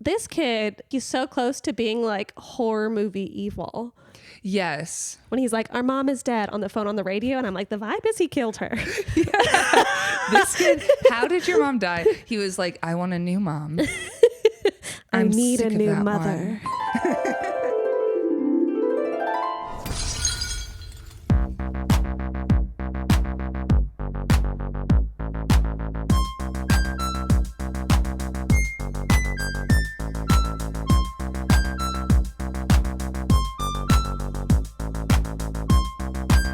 this kid, he's so close to being like horror movie evil. Yes. When he's like, our mom is dead on the phone on the radio. And I'm like, the vibe is he killed her. This kid, how did your mom die? He was like, I want a new mom. I need sick a of new that mother.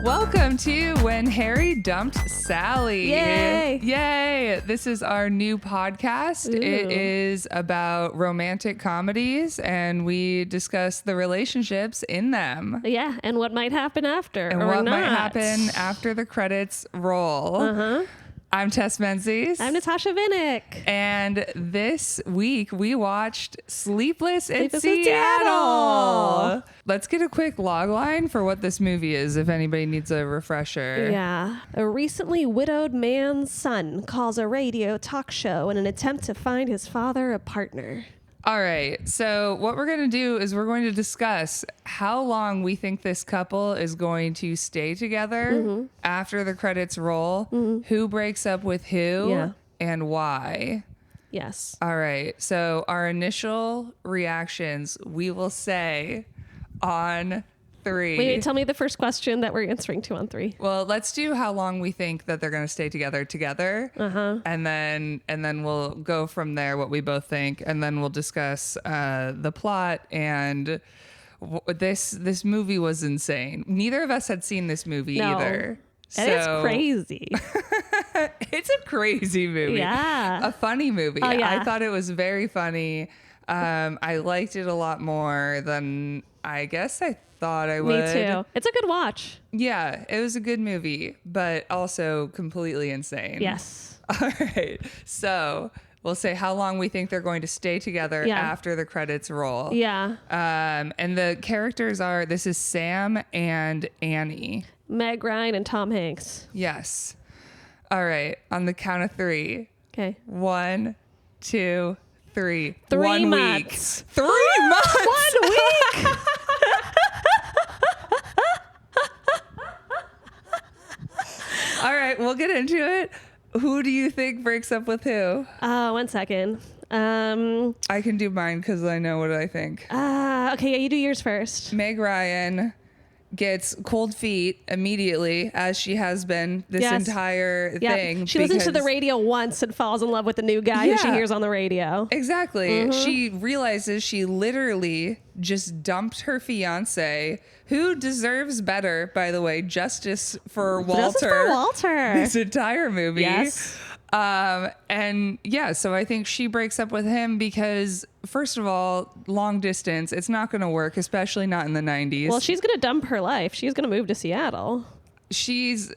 Welcome to When Harry Dumped Sally. Yay. Yay. This is our new podcast. Ooh. It is about romantic comedies and we discuss the relationships in them. Yeah, and what might happen after And or what not. might happen after the credits roll. Uh-huh. I'm Tess Menzies. I'm Natasha Vinnick. And this week we watched Sleepless in Sleepless in Seattle. Seattle. Let's get a quick log line for what this movie is if anybody needs a refresher. Yeah. A recently widowed man's son calls a radio talk show in an attempt to find his father a partner. All right. So what we're going to do is we're going to discuss how long we think this couple is going to stay together after the credits roll, who breaks up with who, and why. Yes. All right. So our initial reactions, we will say on 3. Wait, tell me the first question that we're answering to on 3. Well, let's do how long we think that they're going to stay together, and then we'll go from there. What we both think, and then we'll discuss the plot. And this movie was insane. Neither of us had seen this movie either. And it's crazy. It's a crazy movie. Yeah. A funny movie. Oh, yeah. I thought it was very funny. I liked it a lot more than I guess I thought I would. Me too. It's a good watch. Yeah, it was a good movie, but also completely insane. Yes. All right. So we'll say how long we think they're going to stay together after the credits roll. Yeah. And the characters are, this is Sam and Annie. Meg Ryan and Tom Hanks. Yes. All right. On the count of 3. Okay. 1, 2, 3. 3 1 months. week. 3 months. 1 week. All right, we'll get into it. Who do you think breaks up with who? 1 second. I can do mine because I know what I think. Okay, yeah, you do yours first. Meg Ryan gets cold feet immediately, as she has been this entire thing. She listens to the radio once and falls in love with the new guy who she hears on the radio. Exactly. She realizes she literally just dumped her fiance, who deserves better, by the way. Justice for Walter. Justice for Walter. This entire movie. Yes. And yeah, so I think she breaks up with him because, first of all, long distance, it's not going to work, especially not in the 90s. Well, she's going to dump her life. She's going to move to Seattle. She's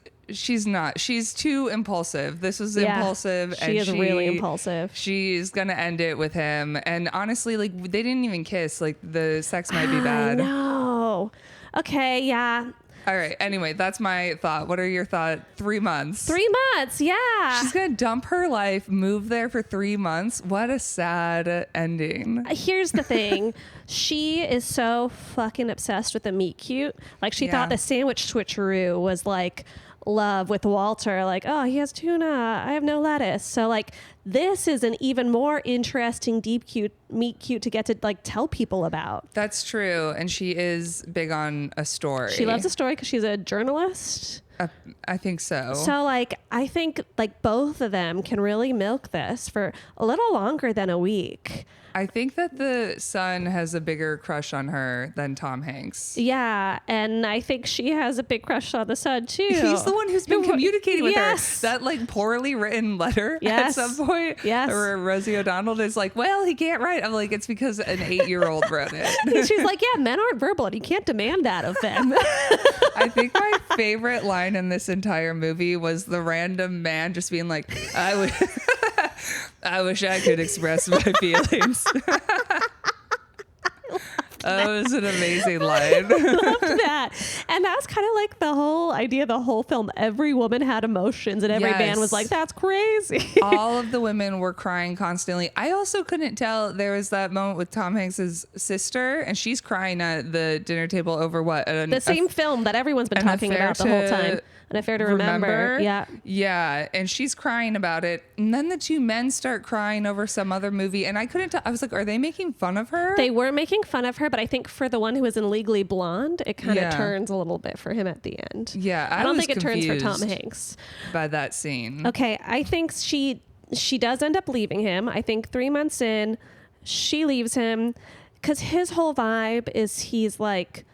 not. She's too impulsive. This was impulsive. She is really impulsive. She's going to end it with him. And honestly, like, they didn't even kiss. Like, the sex might be bad. No. Okay, yeah. All right. Anyway, that's my thought. What are your thoughts? 3 months. 3 months, yeah. She's going to dump her life, move there for 3 months. What a sad ending. Here's the thing. She is so fucking obsessed with the meet cute. Like, she thought the sandwich switcheroo was like love with Walter. Like, oh, he has tuna. I have no lettuce. So, like, this is an even more interesting meet cute to get to like tell people about. That's true. And she is big on a story. She loves a story because she's a journalist. I think so. So, like, I think like both of them can really milk this for a little longer than a week. I think that the son has a bigger crush on her than Tom Hanks. Yeah, and I think she has a big crush on the son too. He's the one who's been communicating with her. That like poorly written letter at some point. Yes. Where Rosie O'Donnell is like, well, he can't write. I'm like, it's because an 8-year-old wrote it. She's like, yeah, men aren't verbal and you can't demand that of them. I think my favorite line in this entire movie was the random man just being like, I wish I could express my feelings. That was an amazing line. Loved that. And that was kind of like the whole idea, the whole film. Every woman had emotions and every man was like, that's crazy. All of the women were crying constantly. I also couldn't tell. There was that moment with Tom Hanks's sister, and she's crying at the dinner table over what? The same film that everyone's been talking about the whole time. An Affair to Remember. Yeah. Yeah. And she's crying about it. And then the two men start crying over some other movie. And I couldn't tell. I was like, are they making fun of her? They were making fun of her. But I think for the one who was in Legally Blonde, it kind of turns a little bit for him at the end. Yeah. I don't think it turns for Tom Hanks. By that scene. Okay. I think she does end up leaving him. I think 3 months in, she leaves him because his whole vibe is he's like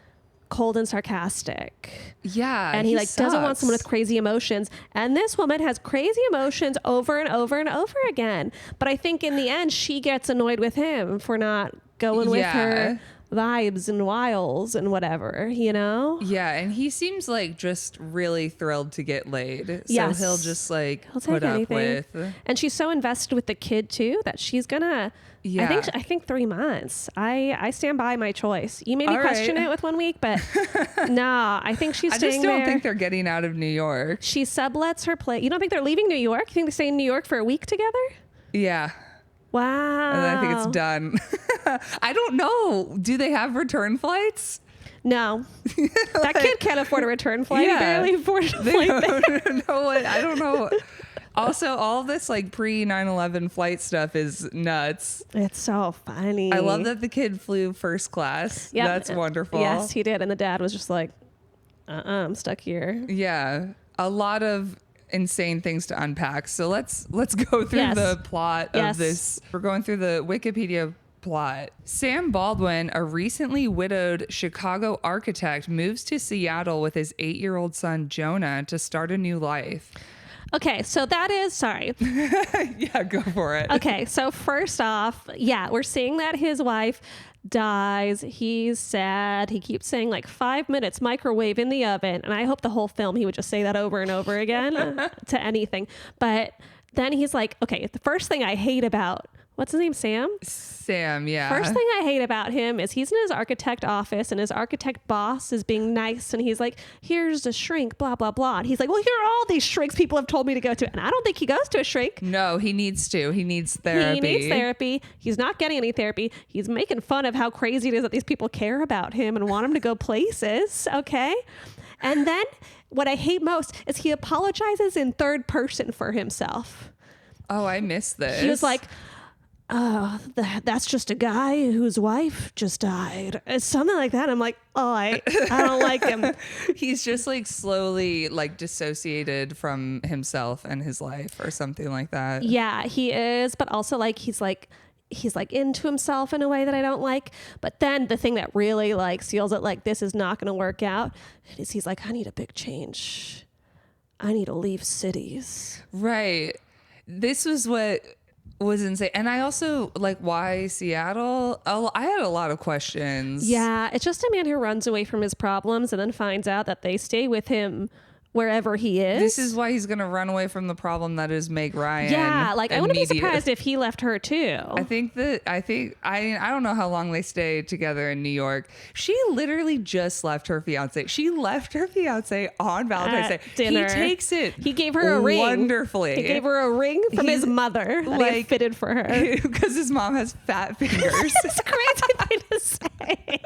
cold and sarcastic. Yeah. And he like doesn't want someone with crazy emotions. And this woman has crazy emotions over and over and over again. But I think in the end, she gets annoyed with him for not going with her vibes and wiles and whatever, you know? Yeah. And he seems like just really thrilled to get laid. So yes. he'll just like he'll put up with. And she's so invested with the kid too that she's gonna. Yeah. I think 3 months. I stand by my choice. You maybe question it with 1 week, but nah, I think she's staying there. I just don't think they're getting out of New York. She sublets her place. You don't think they're leaving New York? You think they stay in New York for a week together? Yeah. Wow. And then I think it's done. I don't know. Do they have return flights? No. That kid can't afford a return flight. Yeah. He barely afforded a flight there. No, I don't know. Also, all this like pre 9/11 flight stuff is nuts. It's so funny. I love that the kid flew first class. Yep. That's wonderful. Yes, he did. And the dad was just like, I'm stuck here. Yeah. A lot of insane things to unpack. So let's go through the plot of this. We're going through the Wikipedia plot. Sam Baldwin, a recently widowed Chicago architect, moves to Seattle with his 8-year-old son Jonah to start a new life. Okay, so that is, sorry. Yeah, go for it. Okay, so first off, we're seeing that his wife dies. He's sad. He keeps saying like 5 minutes, microwave in the oven. And I hope the whole film he would just say that over and over again to anything. But then he's like, okay, the first thing I hate about, what's his name, Sam? Sam, yeah. First thing I hate about him is he's in his architect office and his architect boss is being nice and he's like, here's a shrink, blah, blah, blah. And he's like, well, here are all these shrinks people have told me to go to. And I don't think he goes to a shrink. No, he needs to. He needs therapy. He needs therapy. He's not getting any therapy. He's making fun of how crazy it is that these people care about him and want him to go places. Okay. And then what I hate most is he apologizes in third person for himself. Oh, I missed this. He was like, that's just a guy whose wife just died. It's something like that. I'm like, I don't like him. He's just like slowly like dissociated from himself and his life or something like that. Yeah, he is. But also like, he's like into himself in a way that I don't like. But then the thing that really like seals it, like this is not going to work out, is he's like, I need a big change. I need to leave cities. Right. This was what was insane. And I also like, why Seattle? I had a lot of questions. Yeah, it's just a man who runs away from his problems and then finds out that they stay with him wherever he is. This is why he's going to run away from the problem that is Meg Ryan. Yeah, like I wouldn't be surprised if he left her too. I don't know how long they stay together in New York. She literally just left her fiance. She left her fiance on Valentine's Day. Dinner. He takes it. He gave her a ring. Wonderfully. He gave her a ring from his mother that he had fitted for her. Because his mom has fat fingers. It's a crazy thing to say.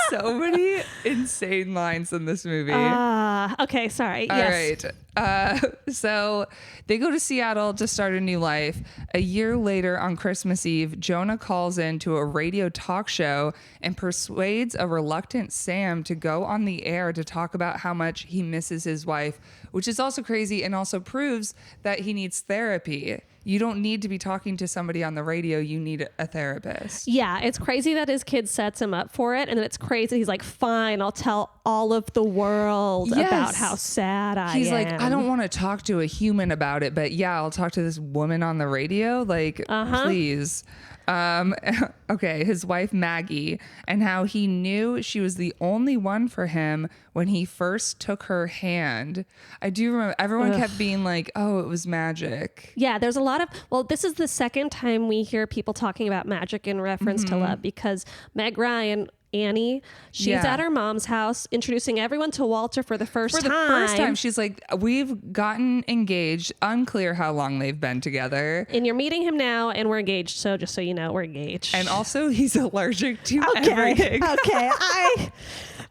So many insane lines in this movie. Okay, sorry. All yes. right. So they go to Seattle to start a new life. A year later on Christmas Eve, Jonah calls into a radio talk show and persuades a reluctant Sam to go on the air to talk about how much he misses his wife, which is also crazy and also proves that he needs therapy. You don't need to be talking to somebody on the radio. You need a therapist. Yeah, it's crazy that his kid sets him up for it. And then it's crazy. He's like, fine, I'll tell all of the world about how sad I am. He's like, I don't want to talk to a human about it, but yeah, I'll talk to this woman on the radio. Like, please. Okay, his wife Maggie, and how he knew she was the only one for him when he first took her hand. I do remember everyone kept being like, oh, it was magic. Yeah, there's a lot of, well, this is the second time we hear people talking about magic in reference to love, because Meg Ryan, Annie, she's at her mom's house introducing everyone to Walter for the first time. For the first time, she's like, we've gotten engaged. Unclear how long they've been together. And you're meeting him now, and we're engaged. So just so you know, we're engaged. And also, he's allergic to everything. Okay,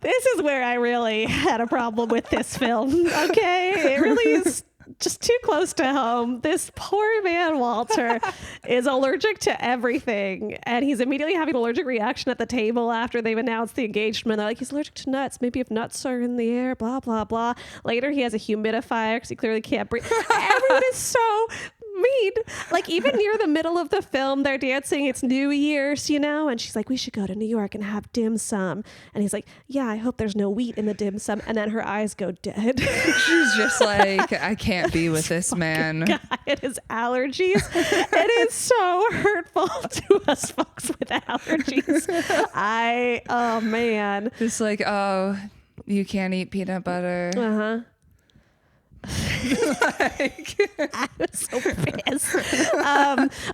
this is where I really had a problem with this film. Okay, it really is just too close to home. This poor man, Walter, is allergic to everything. And he's immediately having an allergic reaction at the table after they've announced the engagement. They're like, he's allergic to nuts. Maybe if nuts are in the air, blah, blah, blah. Later, he has a humidifier because he clearly can't breathe. Everyone is so mean. Like, even near the middle of the film, they're dancing. It's New Year's, you know? And she's like, we should go to New York and have dim sum. And he's like, yeah, I hope there's no wheat in the dim sum. And then her eyes go dead. She's just like, I can't be with this man. God, it is allergies. It is so hurtful to us folks with allergies. Oh man. Just like, oh, you can't eat peanut butter. Uh-huh. I was so pissed.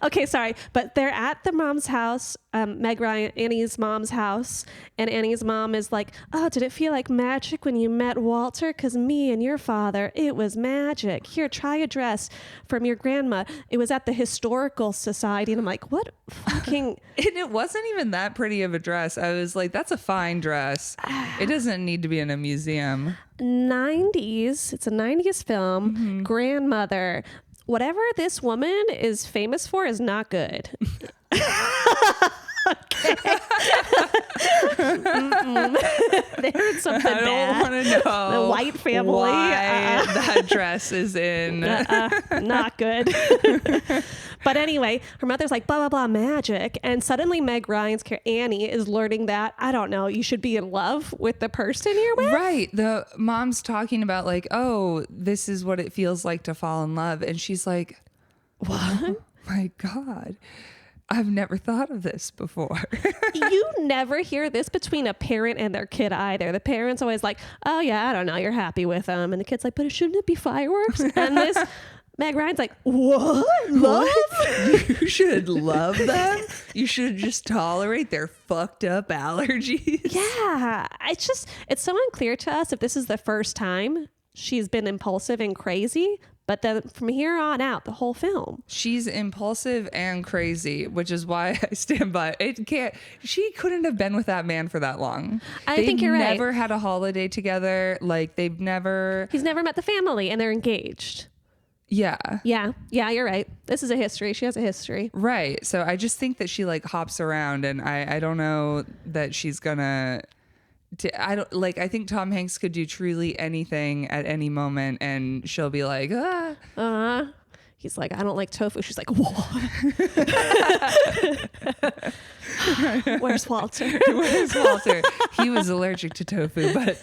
Okay, sorry, but they're at the mom's house, Meg Ryan, Annie's mom's house, and Annie's mom is like, oh, did it feel like magic when you met Walter? Because me and your father, it was magic. Here, try a dress from your grandma. It was at the Historical Society. And I'm like, what fucking... And it wasn't even that pretty of a dress. I was like, that's a fine dress. It doesn't need to be in a museum. 90s. It's a 90s film. Mm-hmm. Grandmother. Whatever this woman is famous for is not good. There's something bad. I don't want to know The White family. why that dress is in. Not good. But anyway, her mother's like, blah, blah, blah, magic. And suddenly Meg Ryan's character, Annie, is learning that, I don't know, you should be in love with the person you're with. Right. The mom's talking about like, oh, this is what it feels like to fall in love. And she's like, what? Oh my God. I've never thought of this before. You never hear this between a parent and their kid either. The parent's always like, oh yeah, I don't know, you're happy with them. And the kid's like, but shouldn't it be fireworks? And this Meg Ryan's like, what? Love? You should love them? You should just tolerate their fucked up allergies? Yeah. It's so unclear to us if this is the first time she's been impulsive and crazy. But then from here on out, the whole film. She's impulsive and crazy, which is why I stand by it. She couldn't have been with that man for that long. I think you're right. They've never had a holiday together. Like he's never met the family and they're engaged. Yeah. Yeah, you're right. This is a history. She has a history. Right. So I just think that she like hops around, and I don't know that she's gonna. I think Tom Hanks could do truly anything at any moment, and she'll be like, ah. He's like, I don't like tofu. She's like, what? Where's Walter? Where's Walter? He was allergic to tofu, but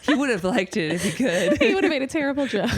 he would have liked it if he could. He would have made a terrible joke.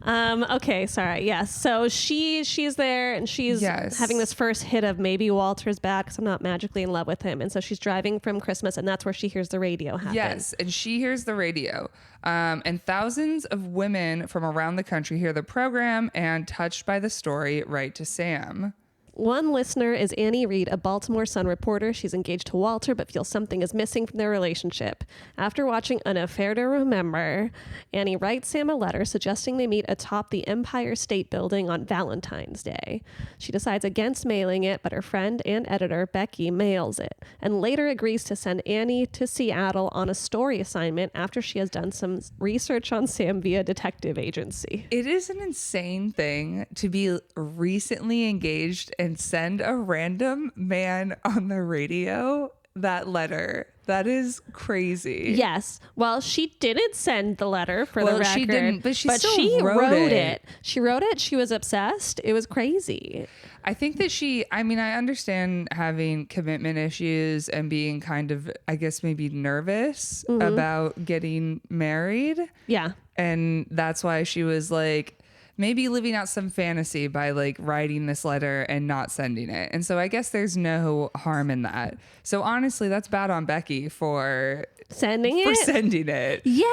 Okay, sorry. Yes. So she's there and she's having this first hit of maybe Walter's bad because I'm not magically in love with him. And so she's driving from Christmas and that's where she hears the radio happen. Yes. And she hears the radio. And thousands of women from around the country hear the program and, touched by the story, write to Sam. One listener is Annie Reed, a Baltimore Sun reporter. She's engaged to Walter, but feels something is missing from their relationship. After watching An Affair to Remember, Annie writes Sam a letter suggesting they meet atop the Empire State Building on Valentine's Day. She decides against mailing it, but her friend and editor, Becky, mails it, and later agrees to send Annie to Seattle on a story assignment after she has done some research on Sam via detective agency. It is an insane thing to be recently engaged and send a random man on the radio that letter. That is crazy. Yes. Well, she didn't send the letter for the record. She didn't, but she wrote it. She wrote it. She was obsessed. It was crazy. I think that I understand having commitment issues and being kind of, I guess, maybe nervous about getting married. Yeah. And that's why she was like, maybe living out some fantasy by like writing this letter and not sending it. And so I guess there's no harm in that. So honestly, that's bad on Becky for sending it. Yeah.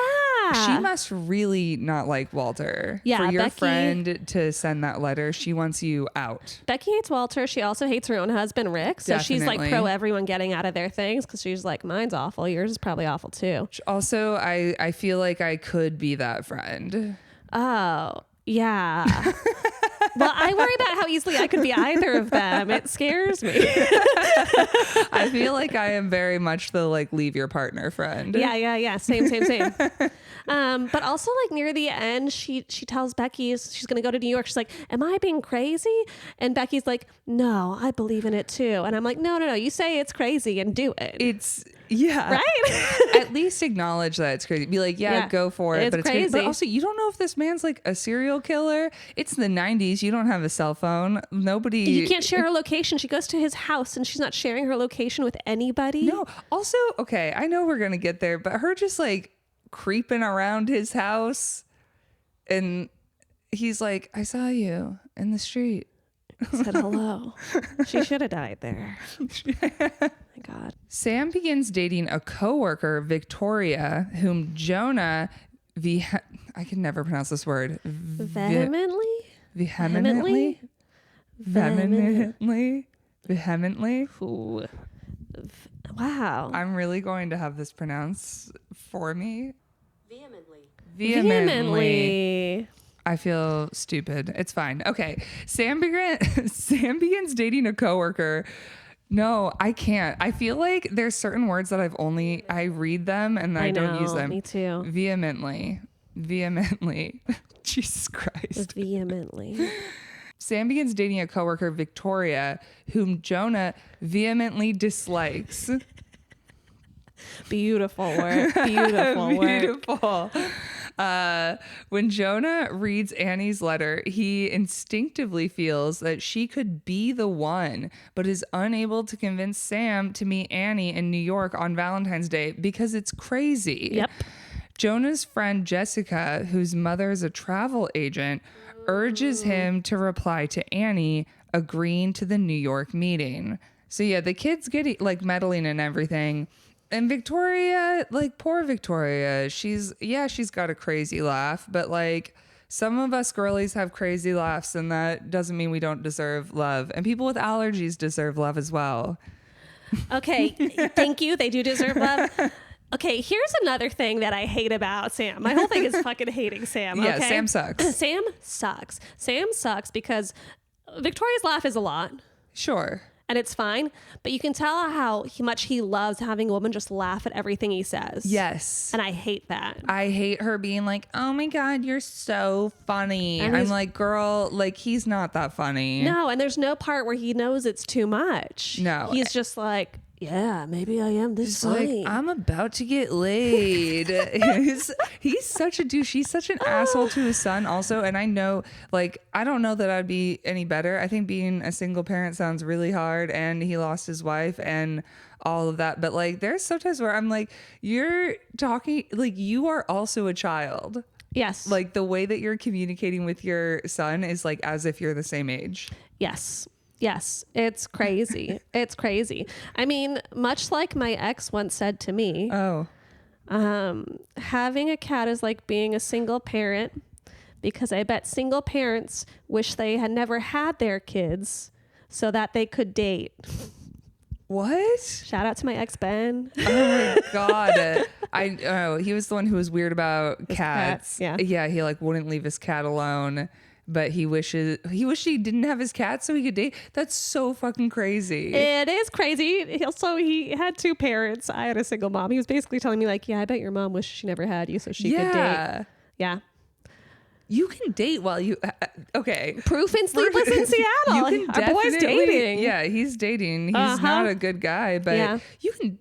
She must really not like Walter. Yeah, for your Becky, friend to send that letter, she wants you out. Becky hates Walter. She also hates her own husband, Rick. So she's like pro everyone getting out of their things because she's like, mine's awful. Yours is probably awful too. Also, I feel like I could be that friend. Oh, yeah. Well, I worry about how easily I could be either of them. It scares me. I feel like I am very much the like leave your partner friend. Yeah. Same. But also like near the end, she tells Becky she's going to go to New York. She's like, am I being crazy? And Becky's like, no, I believe in it too. And I'm like, no. You say it's crazy and do it. Yeah. Right? At least acknowledge that it's crazy. Be like, yeah, go for it. It's but it's crazy. But also, you don't know if this man's like a serial killer. It's the 90s. You don't have a cell phone. Nobody. You can't share her location. She goes to his house and she's not sharing her location with anybody. No. Also, okay, I know we're going to get there, but her just like creeping around his house and he's like, I saw you in the street. Said hello. She should have died there. My God. Sam begins dating a coworker, Victoria, whom Jonah I can never pronounce this word. Vehemently. Ooh. Wow. I'm really going to have this pronounced for me. Vehemently. I feel stupid. It's fine. Okay. Sam begins dating a coworker. No, I can't. I feel like there's certain words that I read them and I don't use them. Me too. Vehemently. Jesus Christ. Vehemently. Sam begins dating a coworker, Victoria, whom Jonah vehemently dislikes. Beautiful work. Beautiful. When Jonah reads Annie's letter, he instinctively feels that she could be the one, but is unable to convince Sam to meet Annie in New York on Valentine's Day because it's crazy. Yep. Jonah's friend Jessica, whose mother is a travel agent, urges him to reply to Annie, agreeing to the New York meeting. So yeah, the kids get like meddling and everything. And Victoria, like poor Victoria, she's got a crazy laugh, but like some of us girlies have crazy laughs and that doesn't mean we don't deserve love. And people with allergies deserve love as well. Okay. Thank you. They do deserve love. Okay, here's another thing that I hate about Sam. My whole thing is fucking hating Sam. Okay? Yeah, Sam sucks. Sam sucks because Victoria's laugh is a lot. Sure. And it's fine, but you can tell how much he loves having a woman just laugh at everything he says. Yes. And I hate that. I hate her being like, oh my God, you're so funny. And I'm like, girl, like he's not that funny. No, and there's no part where he knows it's too much. No. He's just like, yeah, maybe I am this funny. Like, I'm about to get laid. he's such a douche. He's such an asshole to his son also. And I know, like, I don't know that I'd be any better. I think being a single parent sounds really hard and he lost his wife and all of that. But like, there's sometimes where I'm like, you're talking, like you are also a child. Yes. Like the way that you're communicating with your son is like as if you're the same age. Yes, it's crazy. It's crazy. I mean, much like my ex once said to me, having a cat is like being a single parent because I bet single parents wish they had never had their kids so that they could date. What? Shout out to my ex, Ben. Oh my God. He was the one who was weird about cats. Yeah. Yeah. He like wouldn't leave his cat alone. But he wished he didn't have his cat so he could date. That's so fucking crazy. It is crazy. Also, he had two parents. I had a single mom. He was basically telling me like, yeah, I bet your mom wished she never had you so she could date. Yeah. You can date while you... okay. Proof in Sleepless in Seattle. You can Our boy's dating. Yeah, he's dating. He's not a good guy, but you can...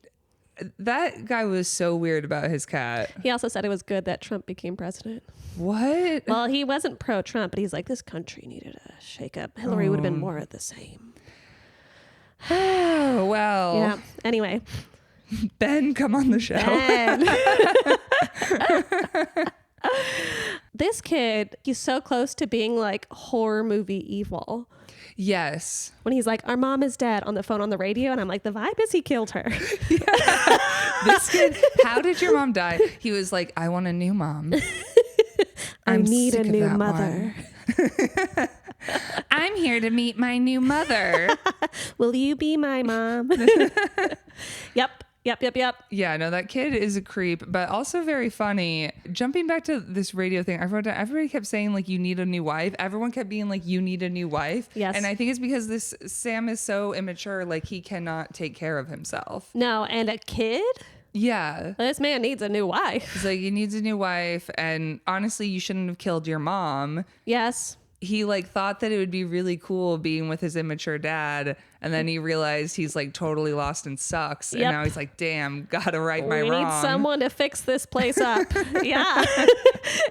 That guy was so weird about his cat. He also said it was good that Trump became president. What? Well, he wasn't pro-Trump, but he's like, this country needed a shake-up. Hillary would have been more of the same. Oh, well. Yeah. Anyway. Ben, come on the show. this kid, he's so close to being like horror movie evil. Yes. When he's like, our mom is dead on the phone on the radio. And I'm like, the vibe is he killed her. This kid, how did your mom die? He was like, I want a new mom. I need a new mother. I'm here to meet my new mother. Will you be my mom? Yep. Yeah, no, that kid is a creep, but also very funny. Jumping back to this radio thing, I wrote down, everybody kept saying like, you need a new wife. Everyone kept being like, you need a new wife. Yes. And I think it's because this Sam is so immature, like he cannot take care of himself. No, and a kid? Yeah. This man needs a new wife. He's like, he needs a new wife. And honestly, you shouldn't have killed your mom. Yes. He like thought that it would be really cool being with his immature dad, and then he realized he's like totally lost and sucks. And now he's like, damn, gotta right my wrong. We need someone to fix this place up. Yeah.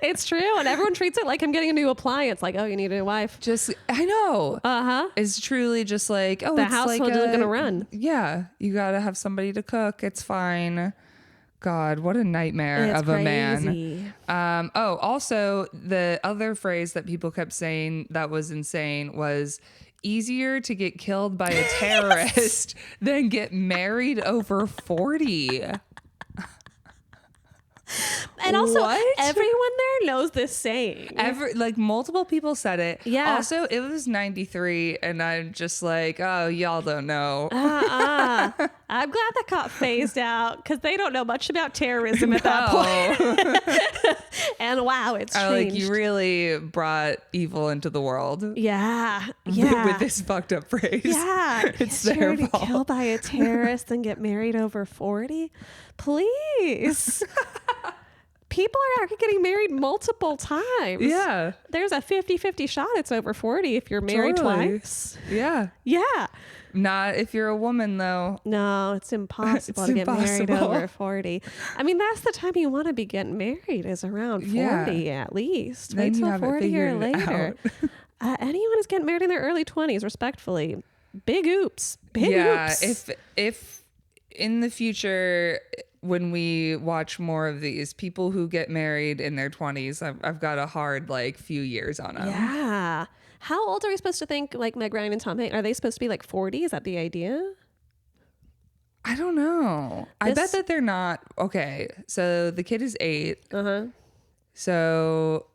It's true. And everyone treats it like I'm getting a new appliance. Like, oh, you need a new wife. Just, I know. Uh-huh. It's truly just like, oh, the it's household like isn't gonna run. Yeah. You gotta have somebody to cook. It's fine. God, what a nightmare It's of crazy. a man. Also, the other phrase that people kept saying that was insane was easier to get killed by a terrorist than get married over 40. And also, What? everyone there knows this saying. Like multiple people said it. Yeah. Also, it was 93, and I'm just like, oh, y'all don't know. I'm glad that got phased out because they don't know much about terrorism at that point. And wow, it's changed. Like, you really brought evil into the world. Yeah. With this fucked up phrase. Yeah. It's their to fault. kill by a terrorist and get married over 40? Please. People are actually getting married multiple times. Yeah. There's a 50-50 shot it's over 40 if you're married Totally. twice. Yeah. Yeah. Not if you're a woman, though. No, it's impossible to get married over 40. I mean, that's the time you want to be getting married is around 40 at least. Then Wait you till have it 40 or figured later. Anyone who's getting married in their early 20s, respectfully, big oops. Big oops. If in the future, when we watch more of these, people who get married in their 20s, I've got a hard like few years on them. Yeah. How old are we supposed to think like Meg Ryan and Tom Hanks? Are they supposed to be like 40? Is that the idea? I don't know. I bet that they're not. Okay, so the kid is 8. Uh-huh. So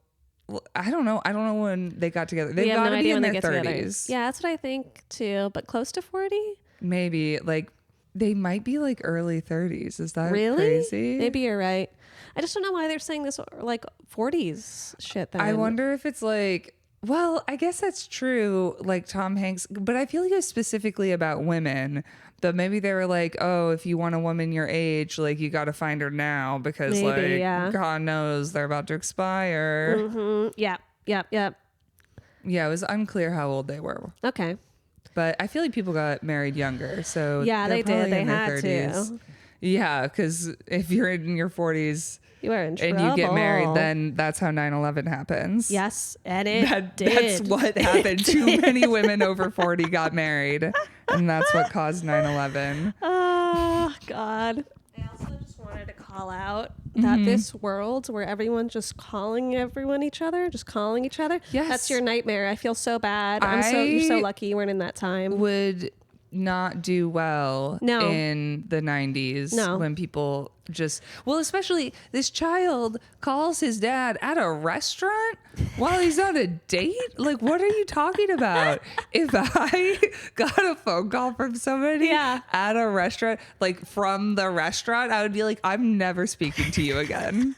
I don't know. I don't know when they got together. They've got to be in their 30s. Yeah, that's what I think too. But close to 40? Maybe. Like, they might be like early 30s. Is that really crazy? Maybe you're right. I just don't know why they're saying this like 40s shit then. I wonder if it's like, well, I guess that's true, like Tom Hanks, but I feel like it's specifically about women. But maybe they were like, oh, if you want a woman your age, like, you got to find her now because maybe, like, God knows they're about to expire. Mm-hmm. Yep. Yeah, it was unclear how old they were. Okay. But I feel like people got married younger, so yeah, they did. They had 30s. To. Yeah, because if you're in your 40s... You are in trouble. And you get married, then that's how 9/11 happens. Yes, and it did. That's what happened. Too many women over 40 got married, and that's what caused 9/11. Oh, God. I also just wanted to call out that this world where everyone's just calling each other, yes. that's your nightmare. I feel so bad. You're so lucky you weren't in that time. Would not do well in the 90s when people just, well, especially this child calls his dad at a restaurant while he's on a date. Like, what are you talking about? If I got a phone call from somebody at a restaurant, like from the restaurant, I would be like, I'm never speaking to you again.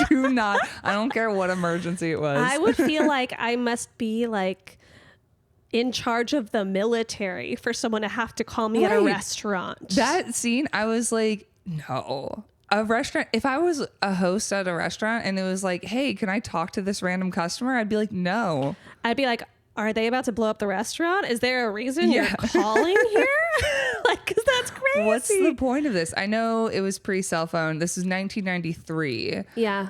Do not. I don't care what emergency it was. I would feel like I must be like in charge of the military for someone to have to call me at a restaurant. That scene, I was like, no. A restaurant, if I was a host at a restaurant and it was like, hey, can I talk to this random customer? I'd be like, no. I'd be like, are they about to blow up the restaurant? Is there a reason you're calling here? Like, because that's crazy. What's the point of this? I know it was pre-cell phone. This is 1993. Yeah.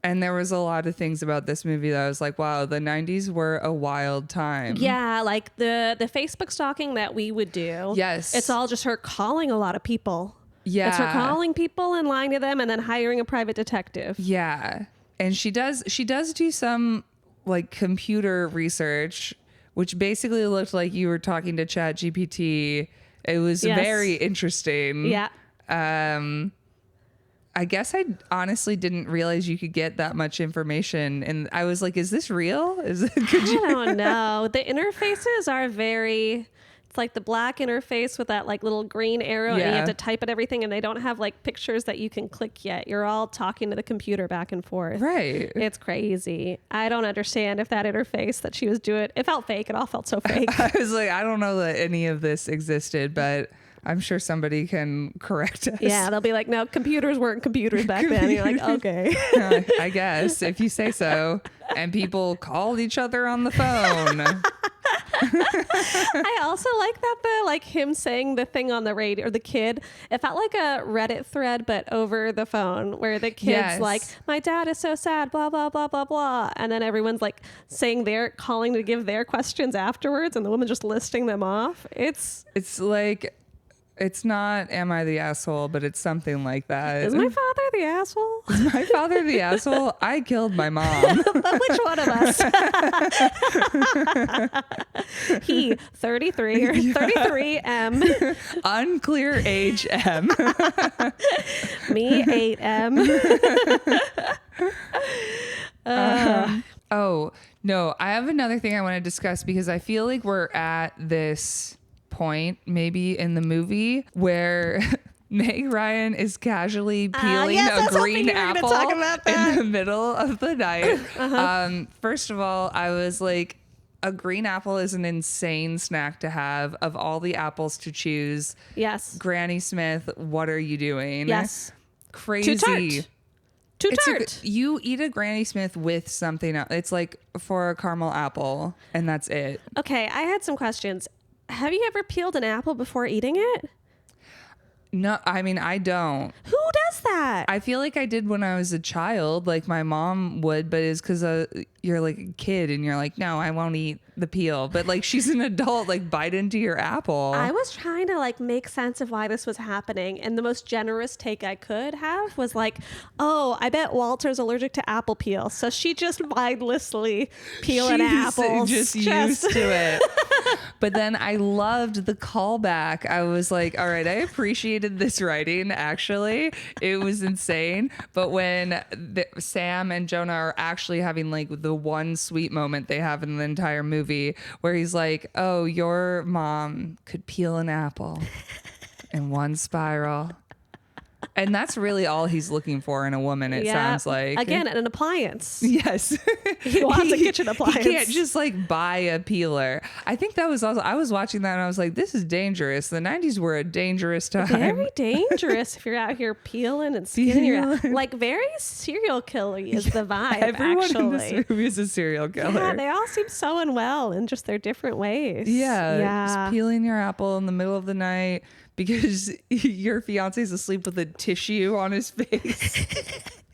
And there was a lot of things about this movie that I was like, wow, the 90s were a wild time. Yeah, like the Facebook stalking that we would do. Yes. It's all just her calling a lot of people. Yeah. It's her calling people and lying to them and then hiring a private detective. Yeah. And she does do some like computer research, which basically looked like you were talking to Chat GPT. It was very interesting. Yeah. I guess I honestly didn't realize you could get that much information. And I was like, is this real? I don't know. The interfaces are it's like the black interface with that like little green arrow and you have to type at everything, and they don't have like pictures that you can click yet. You're all talking to the computer back and forth. Right. It's crazy. I don't understand if that interface that she was doing, it felt fake. It all felt so fake. I was like, I don't know that any of this existed, but I'm sure somebody can correct us. Yeah, they'll be like, no, computers weren't computers back then. And you're like, okay. I guess, if you say so. And people called each other on the phone. I also like that him saying the thing on the radio, or the kid, it felt like a Reddit thread, but over the phone, where the kid's like, my dad is so sad, blah, blah, blah, blah, blah. And then everyone's like saying calling to give their questions afterwards, and the woman just listing them off. It's like, it's not am I the asshole, but it's something like that. Is my father the asshole? Is my father the asshole? I killed my mom. Which one of us? He, 33 or 33M. Unclear age M. Me, 8M. Oh, no. I have another thing I want to discuss, because I feel like we're at this point maybe in the movie where Meg Ryan is casually peeling a green apple in the middle of the night. First of all, I was like, a green apple is an insane snack to have. Of all the apples to choose, yes, Granny Smith, what are you doing? Yes, crazy. Too tart. You eat a Granny Smith with something else. It's like for a caramel apple, and that's it. Okay, I had some questions. Have you ever peeled an apple before eating it? No, I mean, I don't. Who does that? I feel like I did when I was a child. Like my mom would, but it's because you're like a kid and you're like, no, I won't eat the peel. But like, she's an adult, like bite into your apple. I was trying to like make sense of why this was happening. And the most generous take I could have was like, oh, I bet Walter's allergic to apple peel. So she just mindlessly peeling apples. Just used to it. But then I loved the callback. I was like, all right, I appreciated this writing, actually. It was insane. But when Sam and Jonah are actually having like the one sweet moment they have in the entire movie, where he's like, oh, your mom could peel an apple in one spiral. And that's really all he's looking for in a woman, it sounds like. Again, an appliance. Yes. He wants a kitchen appliance. He can't just like buy a peeler. I think that was also, I was watching that and I was like, this is dangerous. The 90s were a dangerous time. Very dangerous if you're out here peeling and skinning your, like very serial killer is the vibe. Everyone in this movie is a serial killer. Yeah, they all seem so unwell in just their different ways. Yeah. Just peeling your apple in the middle of the night because your fiance's asleep with a tissue on his face.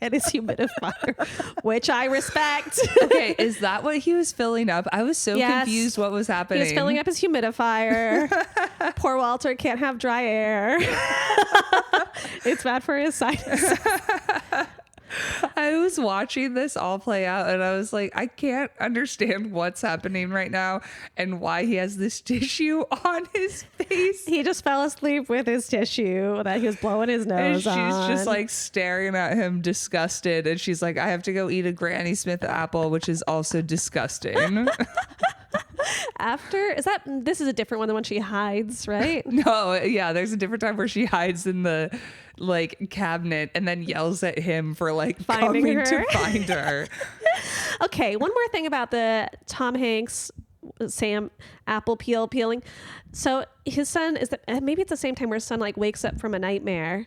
And his humidifier, which I respect. Okay, is that what he was filling up? I was so confused what was happening. He was filling up his humidifier. Poor Walter can't have dry air. It's bad for his sinus. I was watching this all play out and I was like, I can't understand what's happening right now and why he has this tissue on his face. He just fell asleep with his tissue that he was blowing his nose on. And she's just like staring at him disgusted. And she's like, I have to go eat a Granny Smith apple, which is also disgusting. This is a different one than when she hides, right? No, yeah, there's a different time where she hides in the like cabinet and then yells at him for like finding coming her. to find her. Okay, one more thing about the Tom Hanks Sam apple peeling. So his son maybe it's the same time where his son like wakes up from a nightmare.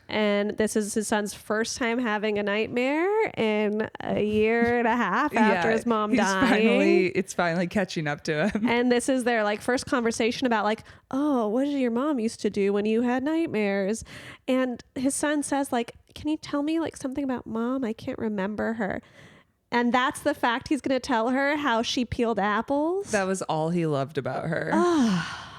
And this is his son's first time having a nightmare in a year and a half after his mom dying. It's finally catching up to him. And this is their like first conversation about like, oh, what did your mom used to do when you had nightmares? And his son says like, can you tell me like something about mom? I can't remember her. And that's the fact he's going to tell her, how she peeled apples. That was all he loved about her.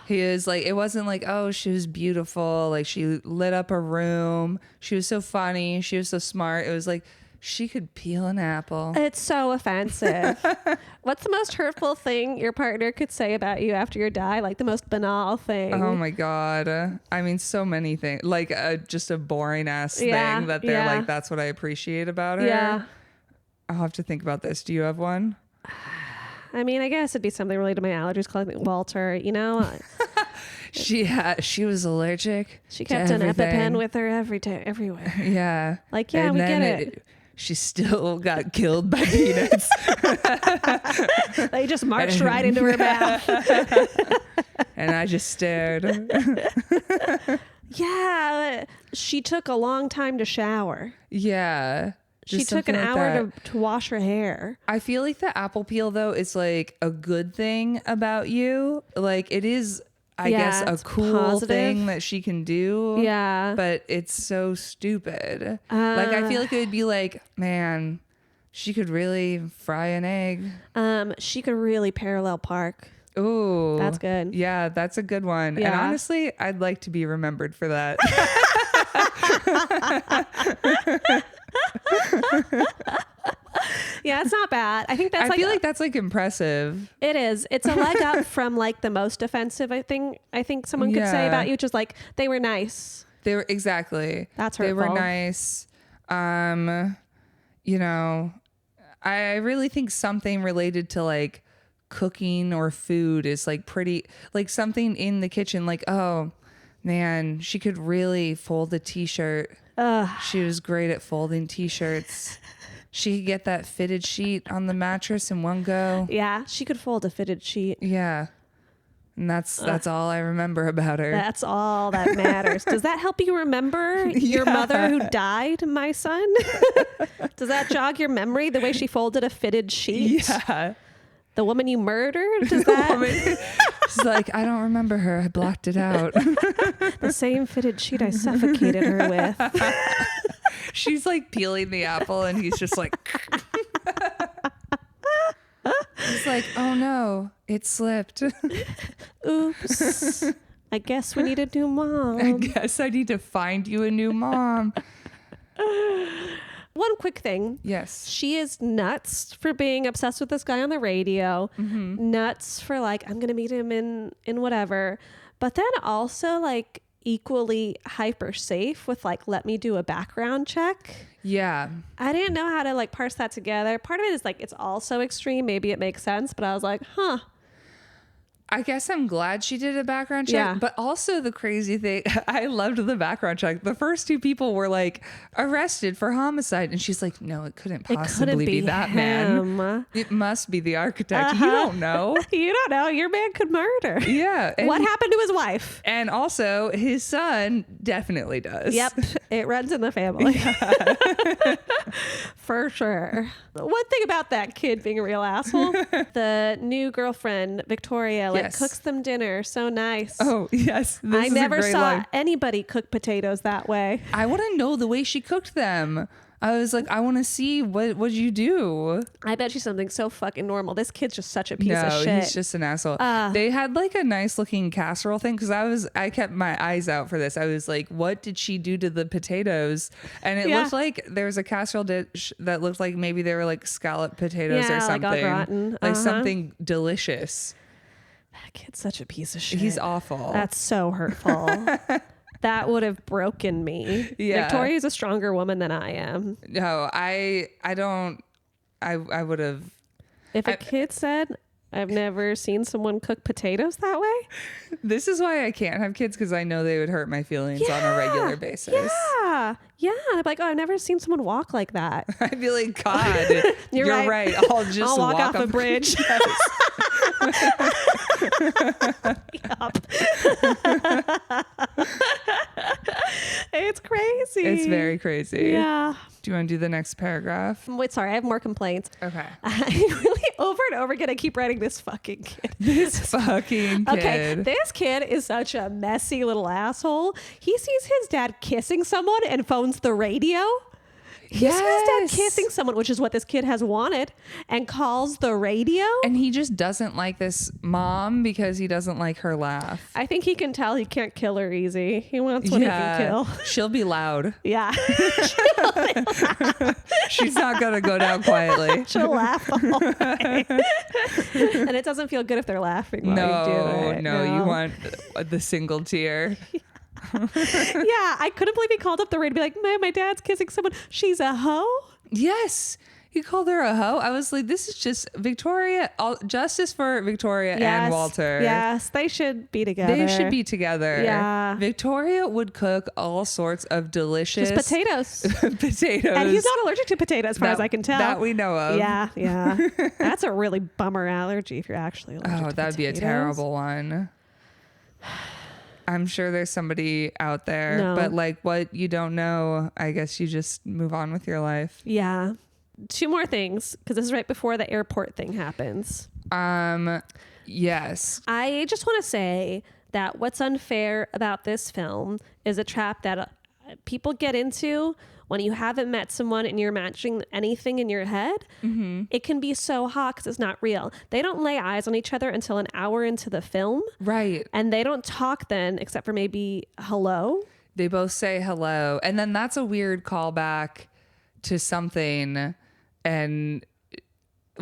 He is like, it wasn't like, oh, she was beautiful. Like she lit up a room. She was so funny. She was so smart. It was like, She could peel an apple. It's so offensive. What's the most hurtful thing your partner could say about you after you die? Like the most banal thing. Oh my God. I mean, so many things. Like just a boring ass thing that they're like, that's what I appreciate about her. Yeah. I'll have to think about this. Do you have one? I mean, I guess it'd be something related to my allergies. Calling me Walter, you know? She was allergic. She kept an EpiPen with her everywhere. Yeah. Like, yeah, we get it. She still got killed by peanuts. They just marched right into her mouth. And I just stared. Yeah. She took a long time to shower. Yeah. She took an hour to wash her hair. I feel like the apple peel, though, is like a good thing about you. Like it is, I guess, a cool thing that she can do. Yeah. But it's so stupid. Like I feel like it would be like, man, she could really fry an egg. She could really parallel park. Ooh. That's good. Yeah, that's a good one. Yeah. And honestly, I'd like to be remembered for that. Yeah, it's not bad. I think that's I feel like that's like impressive. It is. It's a leg up from like the most offensive I think someone could say about you, which is like they were nice. They were exactly. That's hurtful. They were nice. You know, I really think something related to like cooking or food is like pretty, like something in the kitchen, like, oh man, she could really fold a t-shirt. She was great at folding t-shirts. She could get that fitted sheet on the mattress in one go. Yeah, she could fold a fitted sheet. Yeah. And that's all I remember about her. That's all that matters. Does that help you remember your mother who died, my son? Does that jog your memory, the way she folded a fitted sheet? Yeah. The woman you murdered? Does that? She's like, I don't remember her. I blocked it out. The same fitted sheet I suffocated her with. She's like peeling the apple and he's just like... He's like, oh no, it slipped. Oops. I guess we need a new mom. I guess I need to find you a new mom. One quick thing. Yes. She is nuts for being obsessed with this guy on the radio. Mm-hmm. Nuts for like, I'm going to meet him in whatever. But then also like equally hyper safe with like, let me do a background check. Yeah. I didn't know how to like parse that together. Part of it is like, it's all so extreme. Maybe it makes sense, but I was like, huh. I guess I'm glad she did a background check, Yeah. but also the crazy thing, I loved the background check. The first two people were like arrested for homicide. And she's like, no, it couldn't possibly be that him. man. It must be the architect. You don't know. You don't know. Your man could murder. Yeah. What happened to his wife? And also his son definitely does. Yep. It runs in the family. Yeah. For sure. One thing about that kid being a real asshole, the new girlfriend, Victoria, like cooks them dinner. So nice. Oh, yes. I never saw anybody cook potatoes that way. I want to know the way she cooked them. I was like, I want to see what you do. I bet she's something so fucking normal. This kid's just such a piece of shit. He's just an asshole. They had like a nice looking casserole thing because I kept my eyes out for this. I was like, what did she do to the potatoes? And it looked like there was a casserole dish that looked like maybe they were like scalloped potatoes or something. Like all rotten. Like something delicious. That kid's such a piece of shit. He's awful. That's so hurtful. That would have broken me. Yeah. Victoria's a stronger woman than I am. No, I would have. If a kid said, I've never seen someone cook potatoes that way. This is why I can't have kids, because I know they would hurt my feelings on a regular basis. Yeah. Yeah. I'm like, oh, I've never seen someone walk like that. I'd be like, God, you're right. I'll just walk off a bridge. It's crazy. It's very crazy. Yeah. Do you want to do the next paragraph? Wait, sorry, I have more complaints. Okay. I really over and over again, I keep writing this fucking kid. This fucking kid. Okay, this kid is such a messy little asshole. He sees his dad kissing someone and phones the radio. He sees his dad kissing someone, which is what this kid has wanted, and calls the radio. And he just doesn't like this mom because he doesn't like her laugh. I think he can tell he can't kill her easy. He wants one he can kill. She'll be loud. Yeah. She's not going to go down quietly. She'll laugh the whole way. And it doesn't feel good if they're laughing while you do it. No, you want the single tear. Yeah, I couldn't believe he called up the radio to be like, my dad's kissing someone. She's a hoe? Yes. He called her a hoe. I was like, this is just Victoria, justice for Victoria and Walter. Yes, they should be together. They should be together. Yeah. Victoria would cook all sorts of delicious... Just potatoes. Potatoes. And he's not allergic to potatoes as far as I can tell. That we know of. Yeah. That's a really bummer allergy if you're actually allergic to potatoes. That would be a terrible one. I'm sure there's somebody out there, but like what you don't know, I guess you just move on with your life. Yeah. 2 more things, because this is right before the airport thing happens. Yes. I just want to say that what's unfair about this film is a trap that people get into when you haven't met someone and you're imagining anything in your head. Mm-hmm. It can be so hot because it's not real. They don't lay eyes on each other until an hour into the film. Right. And they don't talk then, except for maybe hello. They both say hello. And then that's a weird callback to something, and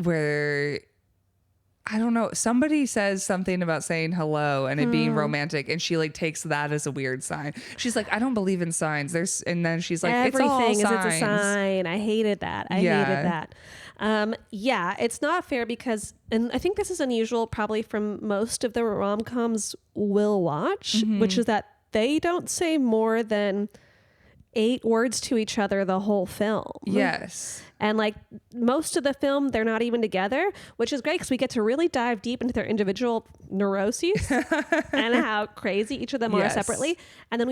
where... I don't know. Somebody says something about saying hello and it being romantic, and she like takes that as a weird sign. She's like, I don't believe in signs. And then she's like, everything it's all signs. It's a sign. I hated that. I hated that. It's not fair because, and I think this is unusual probably from most of the rom-coms we'll watch, which is that they don't say more than 8 words to each other the whole film. Yes. And like most of the film, they're not even together, which is great because we get to really dive deep into their individual neuroses and how crazy each of them are separately. And then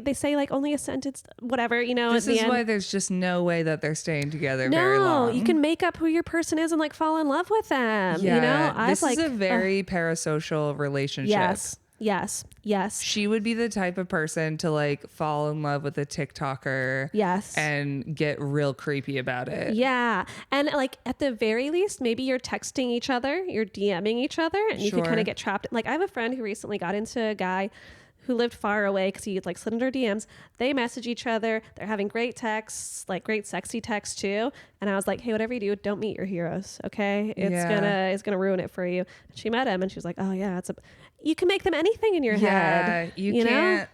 they say like only a sentence, whatever, This is why there's just no way that they're staying together very long. No, you can make up who your person is and like fall in love with them. Yeah, this is a very parasocial relationship. Yes. She would be the type of person to like fall in love with a TikToker. Yes. And get real creepy about it. Yeah. And like at the very least, maybe you're texting each other, you're DMing each other, and you can kind of get trapped. Like I have a friend who recently got into a guy who lived far away because he like slid into her DMs. They message each other. They're having great texts, like great sexy texts too. And I was like, hey, whatever you do, don't meet your heroes. Okay. It's gonna ruin it for you. And she met him and she was like, oh yeah, you can make them anything in your head. You can't.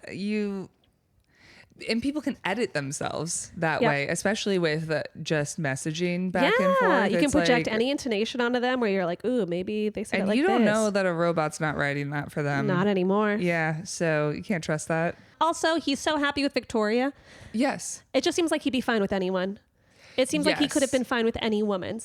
And people can edit themselves that way, especially with just messaging back and forth. You can project any intonation onto them where you're like, ooh, maybe they said it like this. And you don't know that a robot's not writing that for them. Not anymore. Yeah, so you can't trust that. Also, he's so happy with Victoria. Yes. It just seems like he'd be fine with anyone. It seems like he could have been fine with any woman.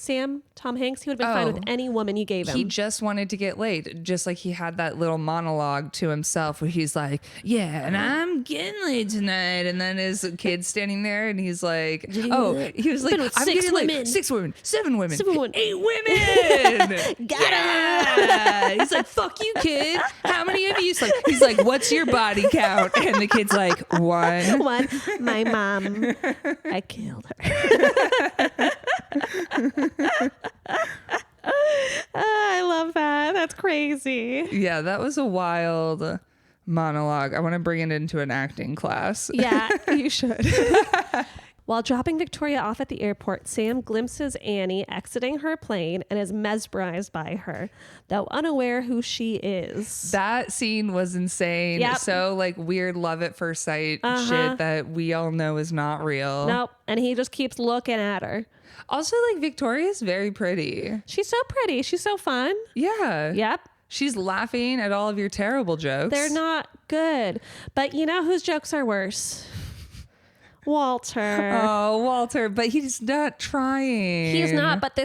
Tom Hanks, he would have been fine with any woman you gave him. He just wanted to get laid. Just like he had that little monologue to himself where he's like, yeah, and I'm getting laid tonight. And then his kid's standing there and he's like, he was like, I'm getting laid. 6 women, 7 women, 8 women. Got him. He's like, fuck you, kid. How many of you? He's like, what's your body count? And the kid's like, 1. My mom, I killed her. I love that. That's crazy. Yeah, that was a wild monologue. I want to bring it into an acting class. Yeah, you should. While dropping Victoria off at the airport, Sam glimpses Annie exiting her plane and is mesmerized by her, though unaware who she is. That scene was insane. Yep. So like weird love at first sight shit that we all know is not real. Nope. And he just keeps looking at her. Also, like, Victoria's very pretty. She's so pretty. She's so fun. Yeah. Yep. She's laughing at all of your terrible jokes. They're not good. But you know whose jokes are worse? Walter. Oh, Walter, but he's not trying. He's not, but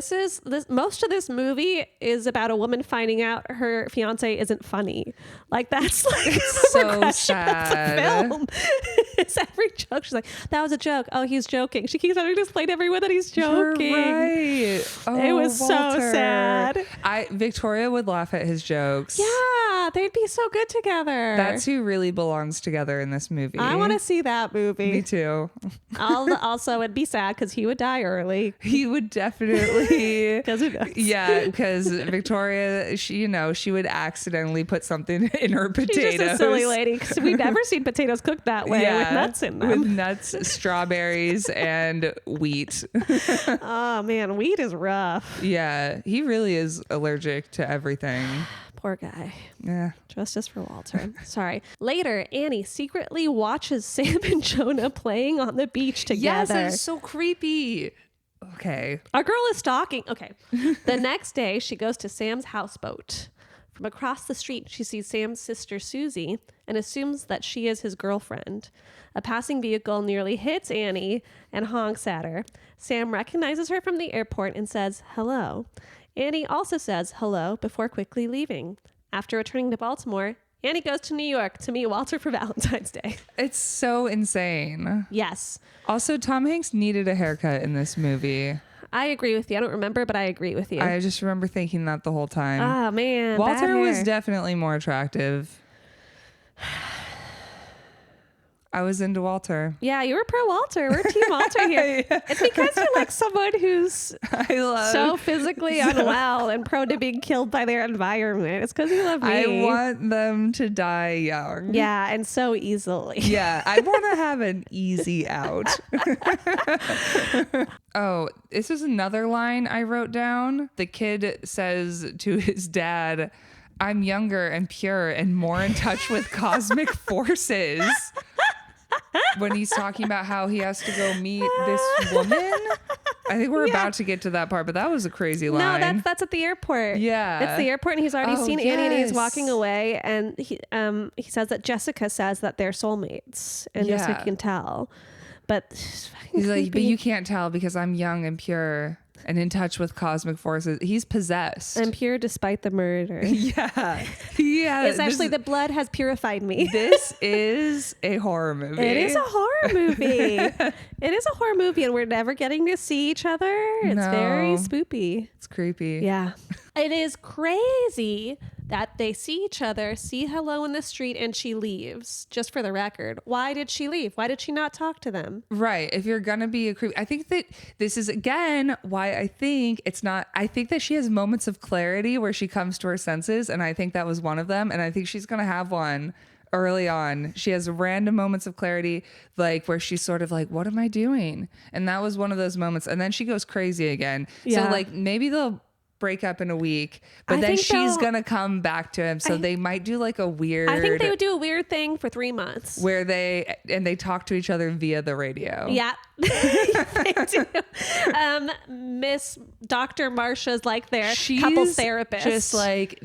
most of this movie is about a woman finding out her fiance isn't funny. Like that's like it's so sad. of the film. It's every joke. She's like, that was a joke. Oh, he's joking. She keeps having to explain to everyone that he's joking. You're right. Oh, it was Walter. so sad. Victoria would laugh at his jokes. Yeah, they'd be so good together. That's who really belongs together in this movie. I want to see that movie. Me too. Also, it'd be sad because he would die early. He would definitely. Because who knows? Yeah, because Victoria, she would accidentally put something in her potatoes. She's just a silly lady because we've never seen potatoes cooked that way with nuts in them. With nuts, strawberries, and wheat. Oh man, wheat is rough. Yeah, he really is allergic to everything. Poor guy. Yeah. Justice for Walter. Sorry. Later, Annie secretly watches Sam and Jonah playing on the beach together. Yes, it's so creepy. Okay. Our girl is stalking. Okay. The next day, she goes to Sam's houseboat. From across the street, she sees Sam's sister, Susie, and assumes that she is his girlfriend. A passing vehicle nearly hits Annie and honks at her. Sam recognizes her from the airport and says, hello. Annie also says hello before quickly leaving. After returning to Baltimore, Annie goes to New York to meet Walter for Valentine's Day. It's so insane. Yes. Also, Tom Hanks needed a haircut in this movie. I agree with you. I don't remember, but I agree with you. I just remember thinking that the whole time. Oh, man. Walter was definitely more attractive. I was into Walter. Yeah, you were pro Walter. We're team Walter here. Yeah. It's because you like someone who's so physically unwell and prone to being killed by their environment. It's because you love me. I want them to die young. Yeah, and so easily. Yeah, I want to have an easy out. Oh, this is another line I wrote down. The kid says to his dad, I'm younger and pure and more in touch with cosmic forces. When he's talking about how he has to go meet this woman. I think we're about to get to that part, but that was a crazy line. No, that's at the airport. Yeah. It's the airport, and he's already seen Annie, and he's walking away, and he says that Jessica says that they're soulmates, and Jessica can tell. But he's like, but you can't tell because I'm young and pure and in touch with cosmic forces. He's possessed. I'm pure despite the murder. Yeah. It's actually the blood has purified me. This is a horror movie. It is a horror movie. It is a horror movie, and we're never getting to see each other. It's very spoopy. It's creepy. Yeah. It is crazy that they see each other, see hello in the street, and she leaves. Just for the record, why did she leave? Why did she not talk to them? Right. If you're gonna be a creep, I think that this is again why I think it's not. I think that she has moments of clarity where she comes to her senses, and I think that was one of them. And I think she's gonna have one early on. She has random moments of clarity, like where she's sort of like, "What am I doing?" And that was one of those moments. And then she goes crazy again. Yeah. So like maybe they'll break up in a week, but then she's gonna come back to him, so they might do like a weird, I think they would do a weird thing for 3 months where they talk to each other via the radio. Yeah. They do. Miss Dr. Marsha's like their couples therapist. Just like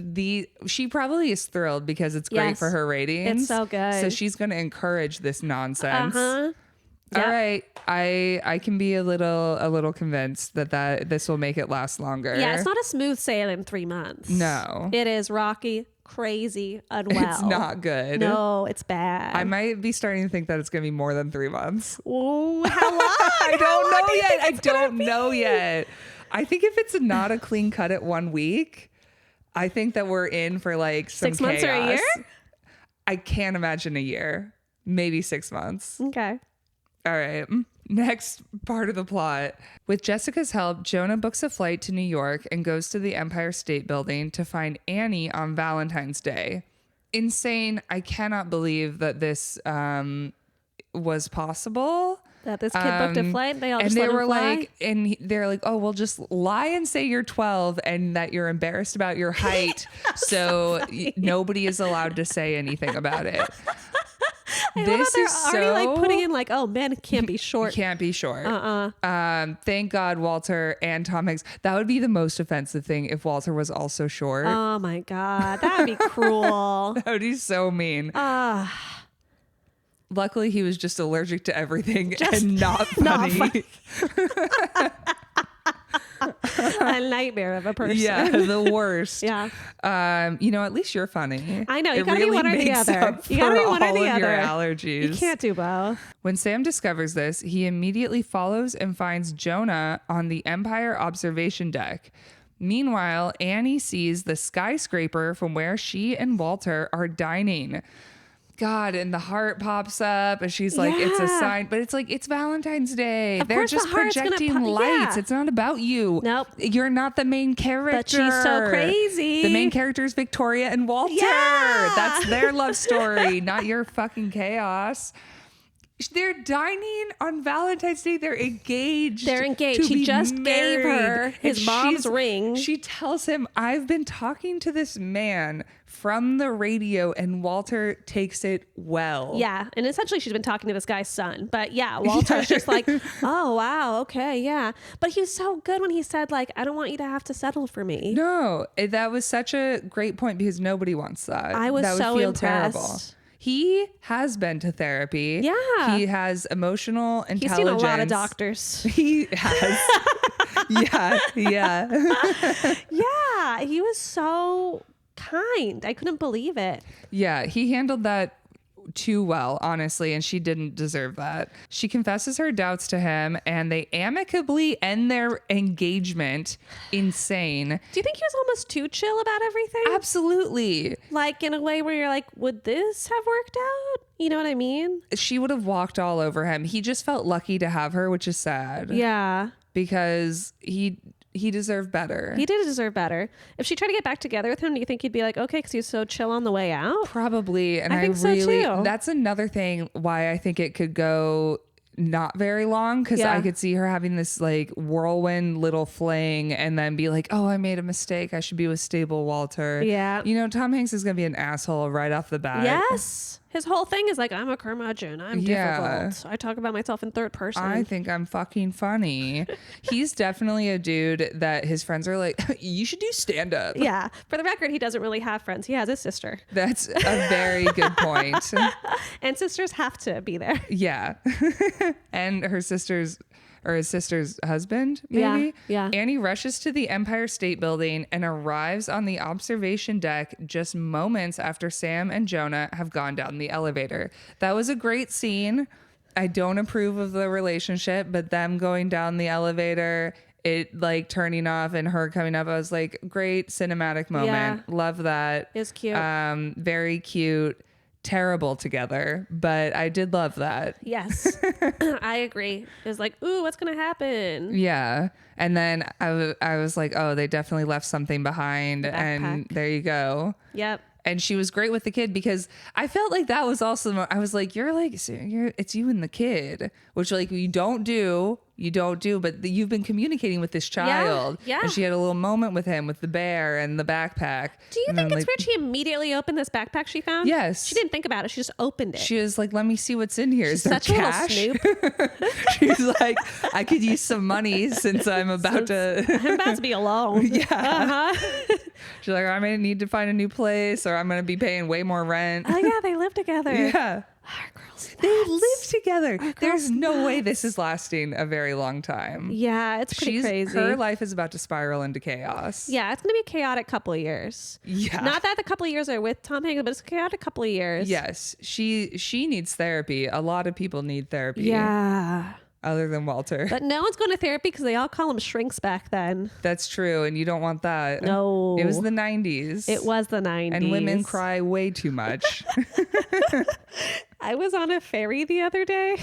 she probably is thrilled because it's great for her ratings. It's so good, so she's gonna encourage this nonsense. Yep. All right, I can be a little convinced that this will make it last longer. Yeah, it's not a smooth sail in 3 months. No, it is rocky, crazy, unwell. It's not good. No, it's bad. I might be starting to think that it's gonna be more than 3 months. Oh, how long? I don't know yet. I don't know yet. I think if it's not a clean cut at 1 week, I think that we're in for like some 6 months chaos. or a year. I can't imagine a year. Maybe 6 months. Okay. All right. Next part of the plot. With Jessica's help, Jonah books a flight to New York and goes to the Empire State Building to find Annie on Valentine's Day. Insane. I cannot believe that this was possible. That this kid booked a flight. They all just and they let were him fly? like, and they're like, oh, well, just lie and say you're 12 and that you're embarrassed about your height, so nobody is allowed to say anything about it. This is already like putting in like, oh, men can't be short. Can't be short. Thank God Walter and Tom Hanks. That would be the most offensive thing if Walter was also short. Oh my God, that would be cruel. That would be so mean. Luckily, he was just allergic to everything and not funny. A nightmare of a person. Yeah, the worst. Yeah. At least you're funny. I know. You It gotta really be one or the makes other. up You gotta for be one or all the of your other. allergies. You can't do both. When Sam discovers this, he immediately follows and finds Jonah on the Empire observation deck. Meanwhile, Annie sees the skyscraper from where she and Walter are dining. God, and the heart pops up and she's like, it's a sign, but it's like, it's Valentine's Day. They're course the just heart's gonna projecting lights. yeah. It's not about you. Nope. You're not the main character. But she's so crazy. The main character is Victoria and Walter. Yeah. That's their love story, not your fucking chaos. They're dining on Valentine's Day. They're engaged. They're engaged. He just gave her his mom's ring. She tells him, I've been talking to this man from the radio, and Walter takes it well. Yeah. And essentially she's been talking to this guy's son. But yeah, Walter's just like, oh, wow. Okay. Yeah. But he was so good when he said, like, I don't want you to have to settle for me. No, that was such a great point because nobody wants that. I was that would so feel impressed. terrible. He has been to therapy. Yeah. He has emotional intelligence. He's seen a lot of doctors. He has. Yeah. Yeah. He was so kind. I couldn't believe it. Yeah, he handled that too well, honestly, and she didn't deserve that. She confesses her doubts to him, and they amicably end their engagement. Insane. Do you think he was almost too chill about everything? Absolutely. Like in a way where you're like, would this have worked out? You know what I mean? She would have walked all over him. He just felt lucky to have her, which is sad. Yeah. Because he deserved better. He did deserve better. If she tried to get back together with him, do you think he'd be like, okay, because he was so chill on the way out? Probably. And I think so too. That's another thing why I think it could go not very long, because Yeah. I could see her having this like whirlwind little fling and then be like, oh, I made a mistake. I should be with stable Walter. Yeah. Tom Hanks is going to be an asshole right off the bat. Yes. His whole thing is like, I'm a curmudgeon. I'm difficult. I talk about myself in third person. I think I'm fucking funny. He's definitely a dude that his friends are like, you should do stand up. Yeah. For the record, he doesn't really have friends. He has his sister. That's a very good point. And sisters have to be there. Yeah. And his sister's husband, maybe? Yeah. Annie rushes to the Empire State Building and arrives on the observation deck just moments after Sam and Jonah have gone down the elevator. That was a great scene. I don't approve of the relationship, but them going down the elevator, it like turning off and her coming up, I was like, great cinematic moment. Yeah. Love that. It's cute. Very cute. Terrible together, but I did love that. Yes. I agree. It was like, ooh, what's going to happen? Yeah. And then I was like, oh, they definitely left something behind. And there you go. Yep. And she was great with the kid, because I felt like that was also, I was like, it's you and the kid, which like you don't do, but you've been communicating with this child. Yeah. And she had a little moment with him with the bear and the backpack. Do you think it's weird she immediately opened this backpack she found? Yes. She didn't think about it. She just opened it. She was like, let me see what's in here. Is there such cash? a little snoop. She's like, I could use some money since I'm about to be alone. Yeah. Uh-huh. She's like, I may need to find a new place, or I'm going to be paying way more rent. Oh yeah, they live together. Yeah. Our girls They live together. Our There's girls no way nuts. this is lasting a very long time. Yeah, it's pretty crazy. Her life is about to spiral into chaos. Yeah, it's gonna be a chaotic couple of years. Yeah. Not that the couple of years are with Tom Hanks, but it's a chaotic couple of years. Yes. She needs therapy. A lot of people need therapy. Yeah. Other than Walter. But no one's going to therapy because they all call them shrinks back then. That's true. And you don't want that. No. It was the 90s. It was the 90s. And women cry way too much. I was on a ferry the other day.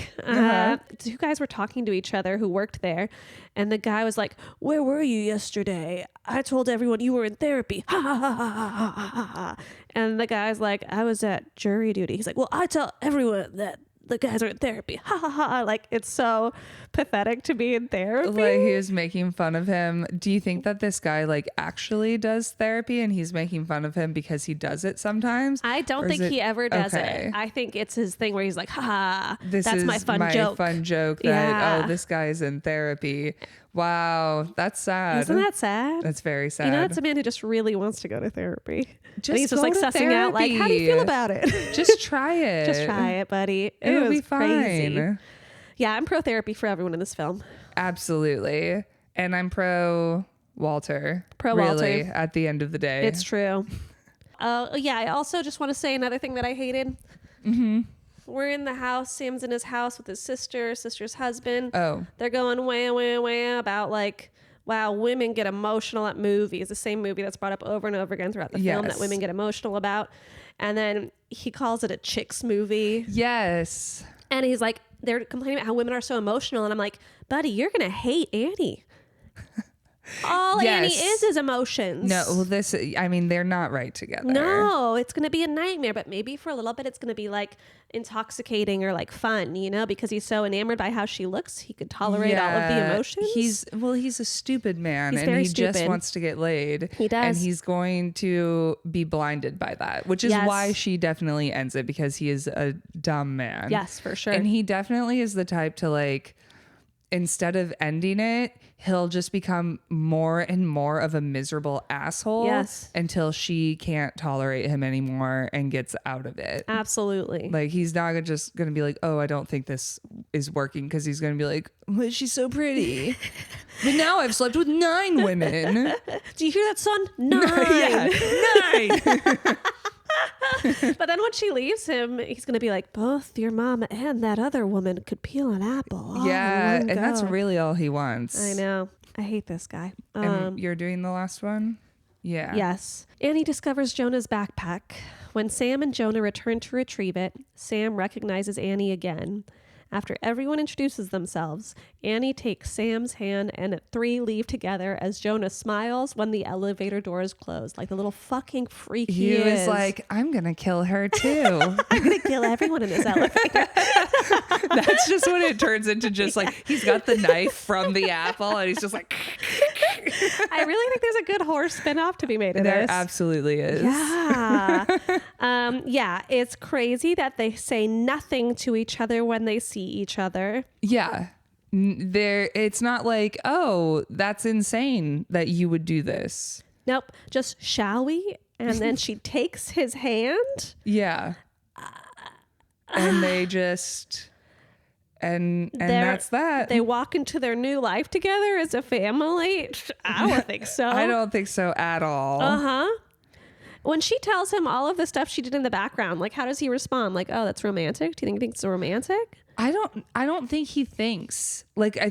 Two guys were talking to each other who worked there. And the guy was like, where were you yesterday? I told everyone you were in therapy. Ha ha ha ha ha ha ha. And the guy's like, I was at jury duty. He's like, well, I tell everyone that the guys are in therapy. Ha ha ha. Like, it's so pathetic to be in therapy. Like, he was making fun of him. Do you think that this guy like actually does therapy and he's making fun of him because he does it sometimes? I don't think he ever does okay. it. I think it's his thing where he's like, ha ha, This that's is my fun joke. fun joke that, Yeah. oh, this guy's in therapy. Wow. That's sad. Isn't that sad? That's very sad. You know, that's a man who just really wants to go to therapy. And he's just go like to sussing out, like, how do you feel about it? Just try it. Just try it, buddy. It'll was be fine. crazy. Yeah, I'm pro therapy for everyone in this film. Absolutely. And I'm pro Walter. Pro really, Walter. at the end of the day. It's true. Yeah, I also just want to say another thing that I hated. Mm-hmm. We're in the house. Sam's in his house with his sister's husband. Oh. They're going wah about like, wow, women get emotional at movies. The same movie that's brought up over and over again throughout the film that women get emotional about. And then he calls it a chicks movie. Yes. And he's like, they're complaining about how women are so emotional. And I'm like, buddy, you're going to hate Annie. All Annie is emotions. No, well, they're not right together. No, it's going to be a nightmare, but maybe for a little bit it's going to be like intoxicating or like fun, you know, because he's so enamored by how she looks, he could tolerate all of the emotions. He's a stupid man, and he stupid. just wants to get laid. He does. And he's going to be blinded by that, which is why she definitely ends it, because he is a dumb man. Yes, for sure. And he definitely is the type to like, instead of ending it, he'll just become more and more of a miserable asshole until she can't tolerate him anymore and gets out of it. Absolutely. Like, he's not just going to be like, oh, I don't think this is working, because he's going to be like, well, she's so pretty. But now I've slept with 9 women. Do you hear that, son? 9. 9. But then when she leaves him, he's going to be like, both your mom and that other woman could peel an apple. Yeah, and that's really all he wants. I know. I hate this guy. And you're doing the last one? Yeah. Yes. Annie discovers Jonah's backpack. When Sam and Jonah return to retrieve it, Sam recognizes Annie again. After everyone introduces themselves, Annie takes Sam's hand and the 3 leave together as Jonah smiles when the elevator doors close, like the little fucking freak he is. He was like, I'm going to kill her too. I'm going to kill everyone in this elevator. That's just when it turns into just like, he's got the knife from the apple and he's just like. I really think there's a good horror spinoff to be made of this. There absolutely is. Yeah. Yeah, it's crazy that they say nothing to each other when they see each other. Yeah. It's not like, oh, that's insane that you would do this. Nope. Just, shall we? And then she takes his hand. Yeah. And they just... And that's that. They walk into their new life together as a family. I don't think so. I don't think so at all. Uh-huh. When she tells him all of the stuff she did in the background, like, how does he respond? Like, oh, that's romantic? Do you think it's romantic? I don't think he thinks. Like, I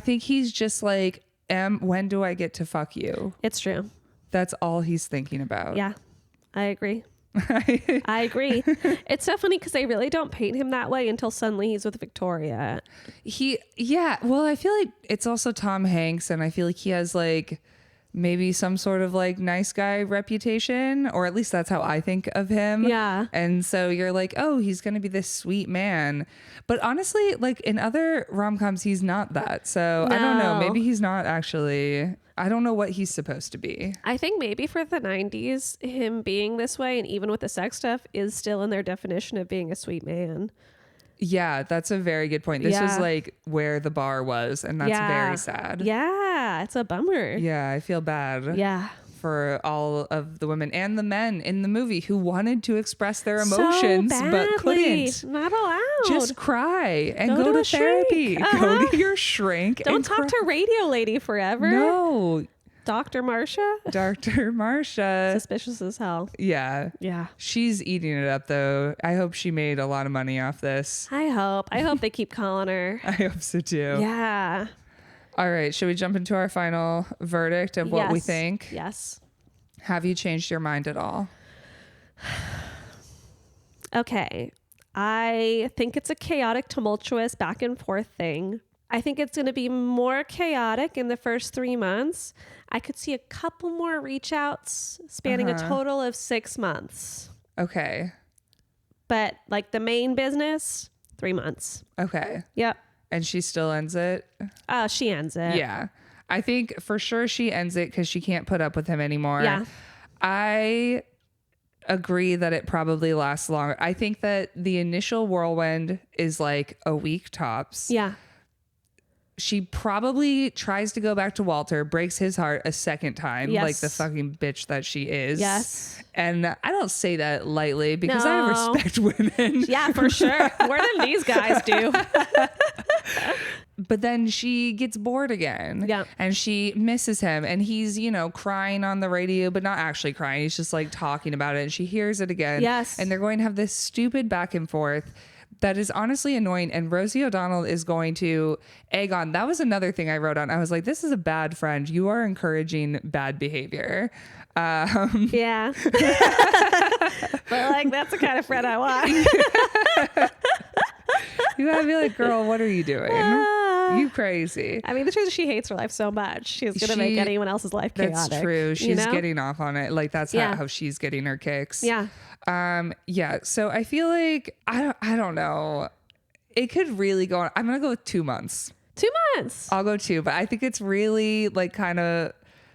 think he's just like, when do I get to fuck you? It's true. That's all he's thinking about. Yeah, I agree. I agree. It's so funny because they really don't paint him that way until suddenly he's with Victoria. Well, I feel like it's also Tom Hanks, and I feel like he has like maybe some sort of like nice guy reputation, or at least that's how I think of him. Yeah. And so you're like, oh, he's going to be this sweet man. But honestly, like in other rom-coms, he's not that. So I don't know. Maybe he's not actually. I don't know what he's supposed to be. I think maybe for the 90s, him being this way, and even with the sex stuff, is still in their definition of being a sweet man. Yeah, that's a very good point. This was like where the bar was, and that's very sad. Yeah, it's a bummer. Yeah, I feel bad. Yeah. For all of the women and the men in the movie who wanted to express their emotions but couldn't. Not allowed. Just cry and go to therapy. Go to your shrink. Don't talk to Radio Lady forever. No. Dr. Marcia. Dr. Marcia. Suspicious as hell. Yeah. Yeah. She's eating it up though. I hope she made a lot of money off this. I hope they keep calling her. I hope so too. Yeah. All right. Should we jump into our final verdict of what we think? Yes. Have you changed your mind at all? Okay. I think it's a chaotic, tumultuous, back and forth thing. I think it's going to be more chaotic in the first 3 months. I could see a couple more reach outs spanning a total of 6 months. Okay. But like the main business, 3 months. Okay. Yep. And she still ends it? She ends it. Yeah. I think for sure she ends it because she can't put up with him anymore. Yeah. I agree that it probably lasts longer. I think that the initial whirlwind is like a week tops. Yeah. She probably tries to go back to Walter, breaks his heart a second time, yes. like the fucking bitch that she is. Yes. And I don't say that lightly because I respect women. Yeah, for sure. More than these guys do. but then she gets bored again. Yeah. And she misses him. And he's, crying on the radio, but not actually crying. He's just like talking about it. And she hears it again. Yes. And they're going to have this stupid back and forth that is honestly annoying. And Rosie O'Donnell is going to egg on. That was another thing I wrote on. I was like, this is a bad friend. You are encouraging bad behavior. Yeah. But like, that's the kind of friend I want. You gotta be like, girl, what are you doing? You crazy. I mean, the truth is she hates her life so much. She's going to make anyone else's life chaotic. That's true. She's getting off on it. Like that's how she's getting her kicks. Yeah. Yeah. So I feel like, I don't know. It could really go on. I'm going to go with 2 months. 2 months. I'll go 2, but I think it's really like kind of.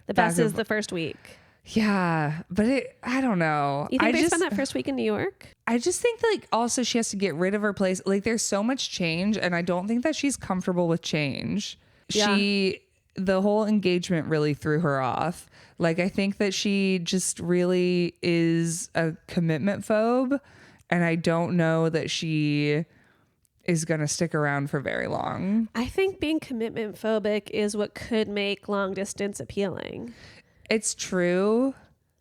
The best is the first week. Yeah, but I don't know. You think they spend that first week in New York? I just think like also she has to get rid of her place. Like there's so much change and I don't think that she's comfortable with change. Yeah. The whole engagement really threw her off. Like I think that she just really is a commitment phobe and I don't know that she is going to stick around for very long. I think being commitment phobic is what could make long distance appealing. It's true.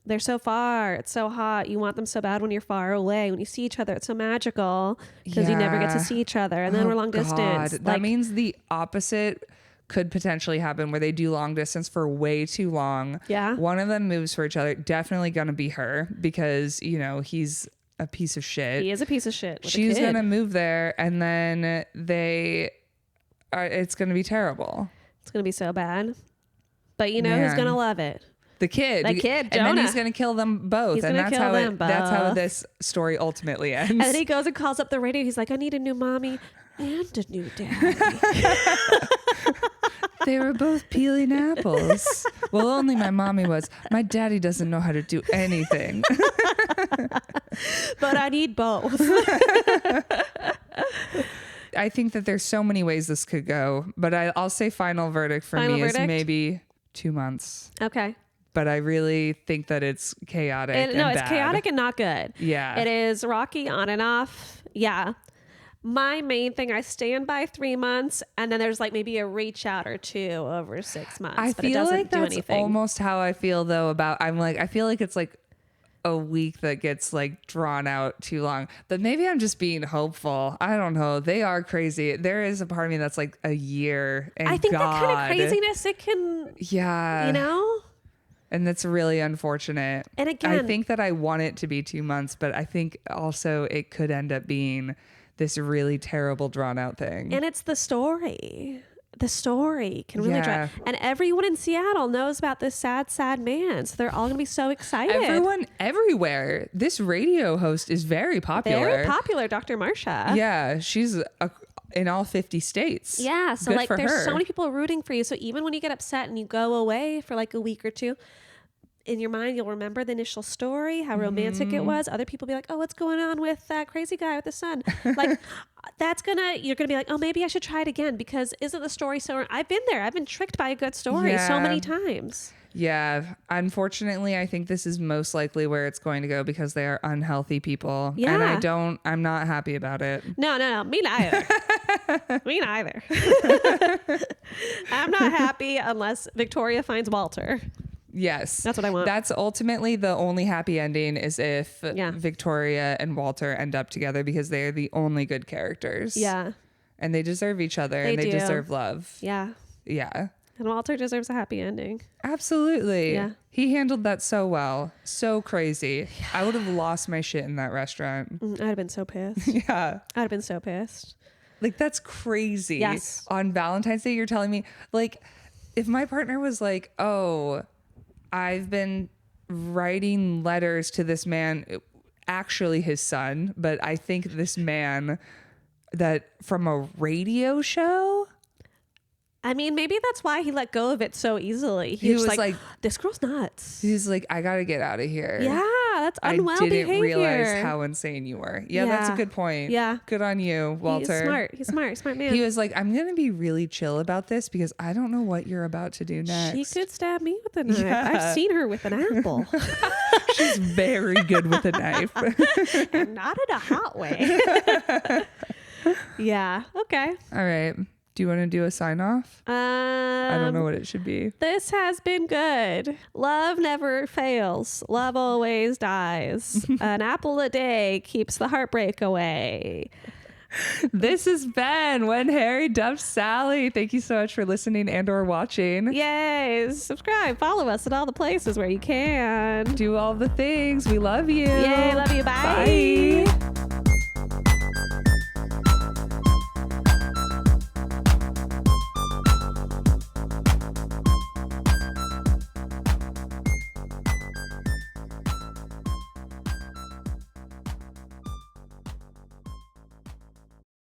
They're so far. It's so hot. You want them so bad when you're far away. When you see each other, it's so magical because you never get to see each other. And then we're long distance. That means the opposite could potentially happen where they do long distance for way too long. Yeah. One of them moves for each other. Definitely going to be her because, he's a piece of shit. He is a piece of shit. She's going to move there and then it's going to be terrible. It's going to be so bad. But who's going to love it? The kid, Jonah. And then he's going to kill them both. And that's how this story ultimately ends. And then he goes and calls up the radio. He's like, I need a new mommy and a new daddy. They were both peeling apples. Well, only my mommy was. My daddy doesn't know how to do anything. But I need both. I think that there's so many ways this could go. But I'll say final verdict for me is maybe 2 months. Okay. But I really think that it's chaotic. It's chaotic and not good. Yeah. It is rocky on and off. Yeah. My main thing, I stand by 3 months, and then there's like maybe a reach out or two over 6 months. I feel like that's almost how I feel though I feel like it's like a week that gets like drawn out too long. But maybe I'm just being hopeful. I don't know. They are crazy. There is a part of me that's like a year. And I think that kind of craziness, it can, and that's really unfortunate. And again, I think that I want it to be 2 months, but I think also it could end up being this really terrible drawn out thing. And it's the story. The story can really drive. And everyone in Seattle knows about this sad, sad man. So they're all going to be so excited. Everyone everywhere. This radio host is very popular. Very popular, Dr. Marsha. Yeah, she's in all 50 states. Yeah, so good like there's her. So many people rooting for you. So even when you get upset and you go away for like a week or two, in your mind, you'll remember the initial story, how romantic it was. Other people be like, oh, what's going on with that crazy guy with the son? Like, you're going to be like, oh, maybe I should try it again because isn't the story so, I've been there. I've been tricked by a good story so many times. Yeah. Unfortunately, I think this is most likely where it's going to go because they are unhealthy people. Yeah. And I'm not happy about it. No. Me neither. Me neither. I'm not happy unless Victoria finds Walter. Yes. That's what I want. That's ultimately the only happy ending is if Victoria and Walter end up together because they are the only good characters. Yeah. And they deserve each other and they deserve love. Yeah. Yeah. And Walter deserves a happy ending. Absolutely. Yeah. He handled that so well. So crazy. Yeah. I would have lost my shit in that restaurant. I'd have been so pissed. Yeah. I'd have been so pissed. Like, that's crazy. Yes. On Valentine's Day, you're telling me, like, if my partner was like, oh, I've been writing letters to this man, actually his son, but I think this man that from a radio show. I mean, maybe that's why he let go of it so easily. He was like, this girl's nuts. He's like, I got to get out of here. Yeah, that's unwell behavior. I didn't realize how insane you were. Yeah, that's a good point. Yeah. Good on you, Walter. He's smart man. He was like, I'm going to be really chill about this because I don't know what you're about to do next. She could stab me with a knife. Yeah. I've seen her with an apple. She's very good with a knife. And not in a hot way. Yeah. Okay. All right. Do you want to do a sign off? I don't know what it should be. This has been good. Love never fails. Love always dies. An apple a day keeps the heartbreak away. This has been When Harry Dumped Sally. Thank you so much for listening and or watching. Yay. Subscribe. Follow us at all the places where you can. Do all the things. We love you. Yay. Love you. Bye. Bye.